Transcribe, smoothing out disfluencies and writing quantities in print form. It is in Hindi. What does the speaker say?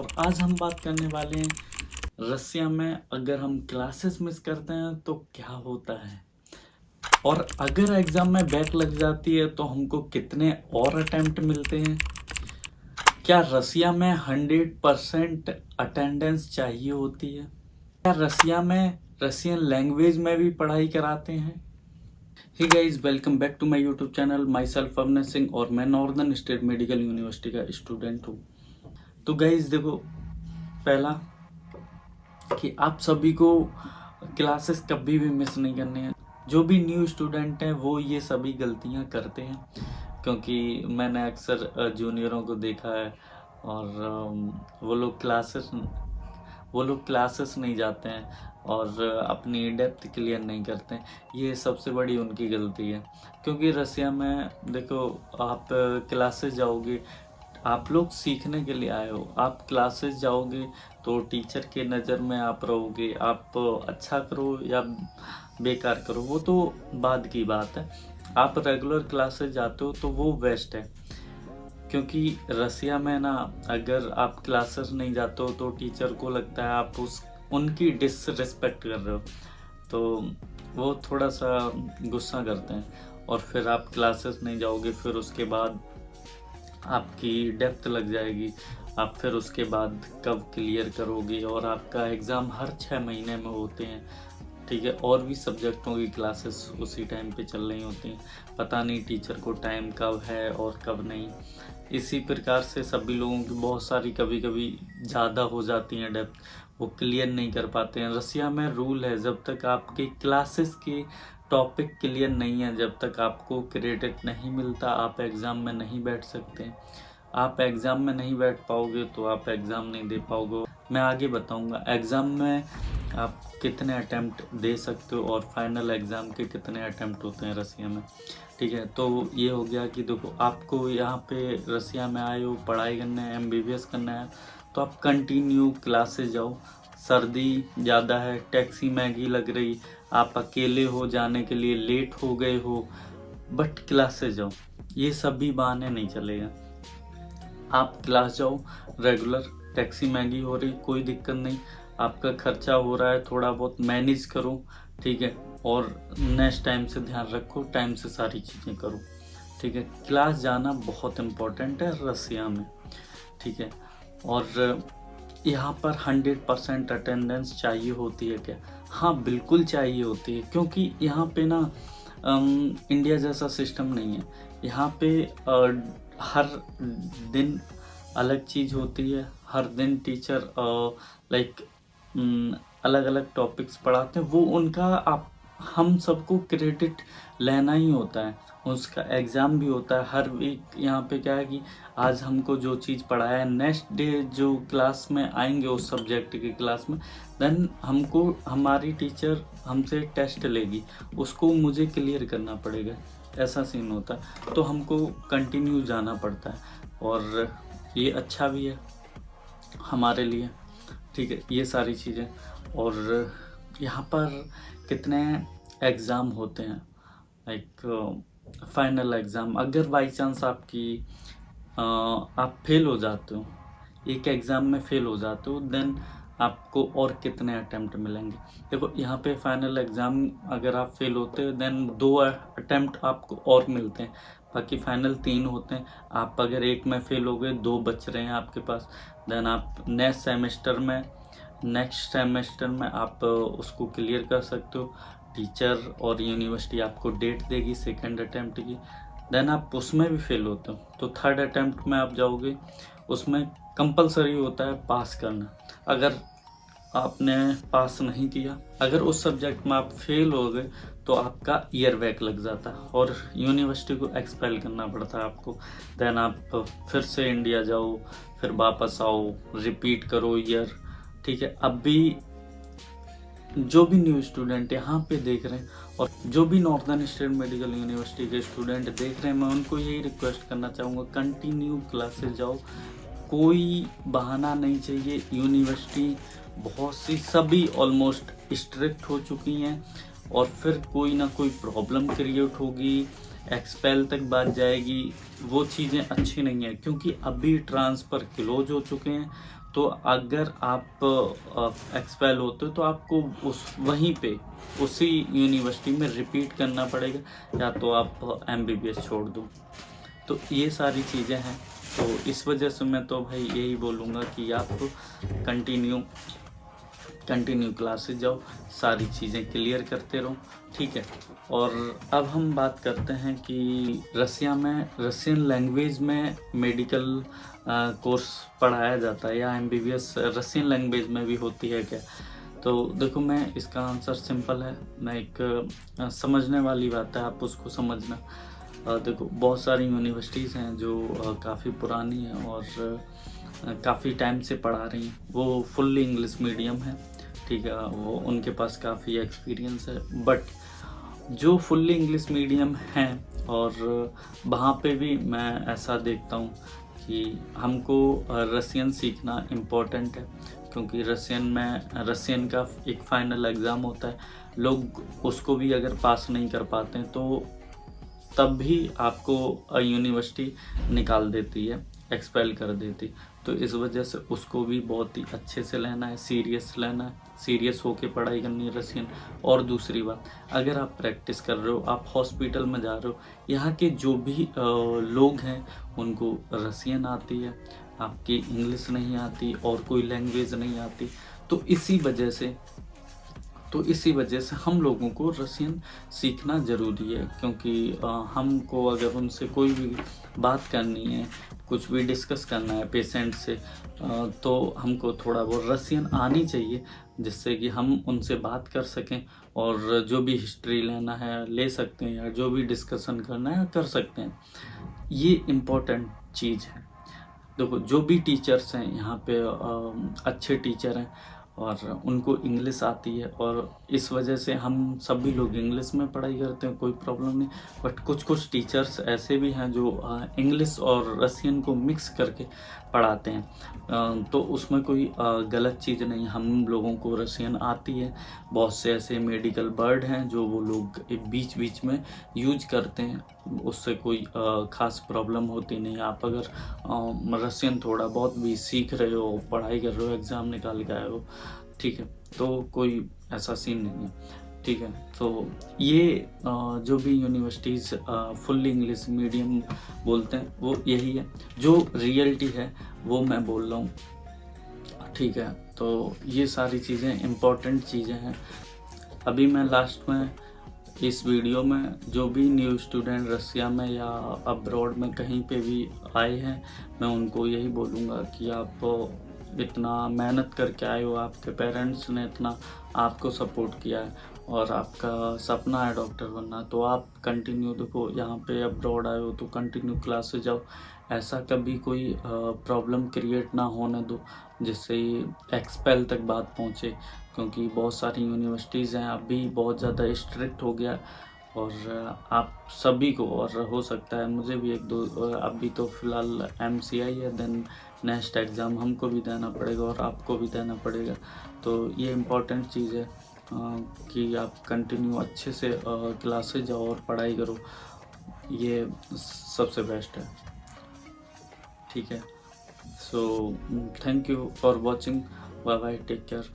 और आज हम बात करने वाले हैं रसिया में अगर हम क्लासेस मिस करते हैं तो क्या होता है, और अगर एग्जाम में बैक लग जाती है तो हमको कितने और अटेम्प्ट मिलते हैं। क्या रसिया में 100% अटेंडेंस चाहिए होती है? क्या रसिया में रसियन लैंग्वेज में भी पढ़ाई कराते हैं? Hey guys, welcome back to my YouTube channel. Myself Avnesh Singh और मैं नॉर्दर्न स्टेट मेडिकल यूनिवर्सिटी का स्टूडेंट हूँ। तो गाइस देखो, पहला कि आप सभी को क्लासेस कभी भी मिस नहीं करने हैं। जो भी न्यू स्टूडेंट हैं वो ये सभी गलतियां करते हैं, क्योंकि मैंने अक्सर जूनियरों को देखा है और वो लोग क्लासेस नहीं जाते हैं और अपनी डेप्थ क्लियर नहीं करते हैं। ये सबसे बड़ी उनकी गलती है, क्योंकि रसिया में देखो, आप क्लासेस जाओगे, आप लोग सीखने के लिए आए हो। आप क्लासेस जाओगे तो टीचर के नज़र में आप रहोगे। आप अच्छा करो या बेकार करो वो तो बाद की बात है। आप रेगुलर क्लासेस जाते हो तो वो बेस्ट है, क्योंकि रसिया में ना, अगर आप क्लासेस नहीं जाते हो तो टीचर को लगता है आप उनकी डिसरिस्पेक्ट कर रहे हो, तो वो थोड़ा सा गुस्सा करते हैं और फिर आप क्लासेस नहीं जाओगे। फिर उसके बाद आपकी डेप्थ लग जाएगी। आप फिर उसके बाद कब क्लियर करोगे, और आपका एग्ज़ाम हर 6 महीने में होते हैं, ठीक है। और भी सब्जेक्टों की क्लासेस उसी टाइम पे चल रही होती हैं। पता नहीं टीचर को टाइम कब है और कब नहीं। इसी प्रकार से सभी लोगों की बहुत सारी कभी कभी ज़्यादा हो जाती हैं डेप्थ, वो क्लियर नहीं कर पाते हैं। रसिया में रूल है, जब तक आपके क्लासेस के टॉपिक क्लियर नहीं है, जब तक आपको क्रेडिट नहीं मिलता, आप एग्ज़ाम में नहीं बैठ सकते। आप एग्ज़ाम में नहीं बैठ पाओगे तो आप एग्ज़ाम नहीं दे पाओगे। मैं आगे बताऊंगा एग्ज़ाम में आप कितने अटेम्प्ट दे सकते हो और फाइनल एग्ज़ाम के कितने अटेम्प्ट होते हैं रसिया में, ठीक है। तो ये हो गया कि देखो, आपको यहाँ पे रसिया में आए हो, पढ़ाई करना है, MBBS करना है, तो आप कंटिन्यू क्लासेस जाओ। सर्दी ज़्यादा है, टैक्सी महंगी लग रही, आप अकेले हो, जाने के लिए लेट हो गए हो, बट क्लासेस जाओ। ये सभी बहाने नहीं चलेगा। आप क्लास जाओ रेगुलर, टैक्सी महंगी हो रही, कोई दिक्कत नहीं, आपका खर्चा हो रहा है, थोड़ा बहुत मैनेज करो, ठीक है। और नेक्स्ट टाइम से ध्यान रखो, टाइम से सारी चीज़ें करो, ठीक है। क्लास जाना बहुत इम्पोर्टेंट है रसिया में, ठीक है। और यहाँ पर 100% अटेंडेंस चाहिए होती है क्या? हाँ, बिल्कुल चाहिए होती है, क्योंकि यहाँ पे ना इंडिया जैसा सिस्टम नहीं है। यहाँ पे हर दिन अलग चीज़ होती है। हर दिन टीचर लाइक अलग अलग टॉपिक्स पढ़ाते हैं, वो उनका आप हम सबको क्रेडिट लेना ही होता है। उसका एग्ज़ाम भी होता है हर वीक। यहाँ पे क्या है कि आज हमको जो चीज़ पढ़ाया है, नेक्स्ट डे जो क्लास में आएंगे उस सब्जेक्ट की क्लास में, देन हमको हमारी टीचर हमसे टेस्ट लेगी, उसको मुझे क्लियर करना पड़ेगा, ऐसा सीन होता है। तो हमको कंटिन्यू जाना पड़ता है और ये अच्छा भी है हमारे लिए, ठीक है। ये सारी चीज़ें। और यहाँ पर कितने एग्ज़ाम होते हैं, लाइक फाइनल एग्ज़ाम। अगर बाई चांस आप फेल हो जाते हो, एक एग्ज़ाम में फेल हो जाते हो, देन आपको और कितने अटेम्प्ट मिलेंगे। देखो, यहाँ पे फाइनल एग्ज़ाम अगर आप फेल होते हो, देन 2 अटेम्प्ट आपको और मिलते हैं, बाकी फाइनल 3 होते हैं। आप अगर एक में फेल हो गए, 2 बच रहे हैं आपके पास, देन आप नेक्स्ट सेमेस्टर में आप उसको क्लियर कर सकते हो। टीचर और यूनिवर्सिटी आपको डेट देगी सेकंड अटेम्प्ट की, देन आप उसमें भी फेल होते हो तो थर्ड अटेम्प्ट में आप जाओगे। उसमें कंपलसरी होता है पास करना। अगर आपने पास नहीं किया, अगर उस सब्जेक्ट में आप फेल हो गए, तो आपका ईयर बैक लग जाता है और यूनिवर्सिटी को एक्सपेल करना पड़ता है आपको। देन आप फिर से इंडिया जाओ, फिर वापस आओ, रिपीट करो ईयर, ठीक है। अब भी जो भी न्यू स्टूडेंट यहाँ पे देख रहे हैं और जो भी नॉर्दर्न स्टेट मेडिकल यूनिवर्सिटी के स्टूडेंट देख रहे हैं, मैं उनको यही रिक्वेस्ट करना चाहूँगा, कंटिन्यू क्लासेस जाओ, कोई बहाना नहीं चाहिए। यूनिवर्सिटी बहुत सी सभी ऑलमोस्ट स्ट्रिक्ट हो चुकी हैं और फिर कोई ना कोई प्रॉब्लम क्रिएट होगी, एक्सपेल तक बात जाएगी। वो चीज़ें अच्छी नहीं है, क्योंकि अभी ट्रांसफ़र क्लोज हो चुके हैं, तो अगर आप एक्सपेल होते हो तो आपको उस वहीं पे उसी यूनिवर्सिटी में रिपीट करना पड़ेगा, या तो आप एमबीबीएस छोड़ दो। तो ये सारी चीज़ें हैं। तो इस वजह से मैं तो भाई यही बोलूँगा कि आप कंटिन्यू क्लासेस जाओ, सारी चीज़ें क्लियर करते रहो, ठीक है। और अब हम बात करते हैं कि रशियन लैंग्वेज में मेडिकल कोर्स पढ़ाया जाता है, या एमबीबीएस रशियन लैंग्वेज में भी होती है क्या? तो देखो, मैं इसका आंसर सिंपल है। मैं एक समझने वाली बात है, आप उसको समझना। देखो, बहुत सारी यूनिवर्सिटीज़ हैं जो काफ़ी पुरानी हैं और काफ़ी टाइम से पढ़ा रही हैं। वो फुल्ली इंग्लिश मीडियम है, ठीक है, वो उनके पास काफ़ी एक्सपीरियंस है। बट जो फुल्ली इंग्लिश मीडियम हैं, और वहाँ पे भी मैं ऐसा देखता हूँ कि हमको रसियन सीखना इम्पोर्टेंट है, क्योंकि रसियन का एक फ़ाइनल एग्ज़ाम होता है। लोग उसको भी अगर पास नहीं कर पाते हैं तो तब भी आपको यूनिवर्सिटी निकाल देती है, एक्सपेल कर देती। तो इस वजह से उसको भी बहुत ही अच्छे से लेना है, सीरियस होके पढ़ाई करनी है रसियन। और दूसरी बात, अगर आप प्रैक्टिस कर रहे हो, आप हॉस्पिटल में जा रहे हो, यहाँ के जो भी लोग हैं उनको रसियन आती है, आपकी इंग्लिश नहीं आती और कोई लैंग्वेज नहीं आती। तो इसी वजह से हम लोगों को रसियन सीखना ज़रूरी है, क्योंकि हमको अगर उनसे कोई भी बात करनी है, कुछ भी डिस्कस करना है पेशेंट से, तो हमको थोड़ा बहुत रसियन आनी चाहिए, जिससे कि हम उनसे बात कर सकें और जो भी हिस्ट्री लेना है ले सकते हैं, या जो भी डिस्कशन करना है कर सकते हैं। ये इम्पोर्टेंट चीज़ है। देखो, जो भी टीचर्स हैं यहाँ पे अच्छे टीचर हैं और उनको इंग्लिश आती है, और इस वजह से हम सभी लोग इंग्लिश में पढ़ाई करते हैं, कोई प्रॉब्लम नहीं। बट कुछ टीचर्स ऐसे भी हैं जो इंग्लिश और रसियन को मिक्स करके पढ़ाते हैं, तो उसमें कोई गलत चीज़ नहीं। हम लोगों को रसियन आती है। बहुत से ऐसे मेडिकल वर्ड हैं जो वो लोग बीच में यूज करते हैं, उससे कोई ख़ास प्रॉब्लम होती नहीं। आप अगर रसियन थोड़ा बहुत भी सीख रहे हो, पढ़ाई कर रहे हो, एग्ज़ाम निकाल के आए हो, ठीक है, तो कोई ऐसा सीन नहीं है, ठीक है। तो ये जो भी यूनिवर्सिटीज़ फुल्ली इंग्लिश मीडियम बोलते हैं, वो यही है, जो रियलिटी है वो मैं बोल रहा हूँ, ठीक है। तो ये सारी चीज़ें इम्पोर्टेंट चीज़ें हैं। अभी मैं लास्ट में इस वीडियो में जो भी न्यू स्टूडेंट रसिया में या अब्रॉड में कहीं पे भी आए हैं, मैं उनको यही बोलूँगा कि आप इतना मेहनत करके आए हो, आपके पेरेंट्स ने इतना आपको सपोर्ट किया है, और आपका सपना है डॉक्टर बनना, तो आप कंटिन्यू, देखो यहाँ पे अब्रॉड आए हो तो कंटिन्यू क्लासेस जाओ। ऐसा कभी कोई प्रॉब्लम क्रिएट ना होने दो जिससे एक्सपेल तक बात पहुँचे, क्योंकि बहुत सारी यूनिवर्सिटीज़ हैं, अभी बहुत ज़्यादा स्ट्रिक्ट हो गया। और आप सभी को, और हो सकता है मुझे भी एक दो, अभी तो फ़िलहाल MCI है, देन नेक्स्ट एग्ज़ाम हमको भी देना पड़ेगा और आपको भी देना पड़ेगा। तो ये इम्पोर्टेंट चीज़ है कि आप कंटिन्यू अच्छे से क्लासेस जाओ और पढ़ाई करो, ये सबसे बेस्ट है, ठीक है। So thank you for watching, bye bye, take care.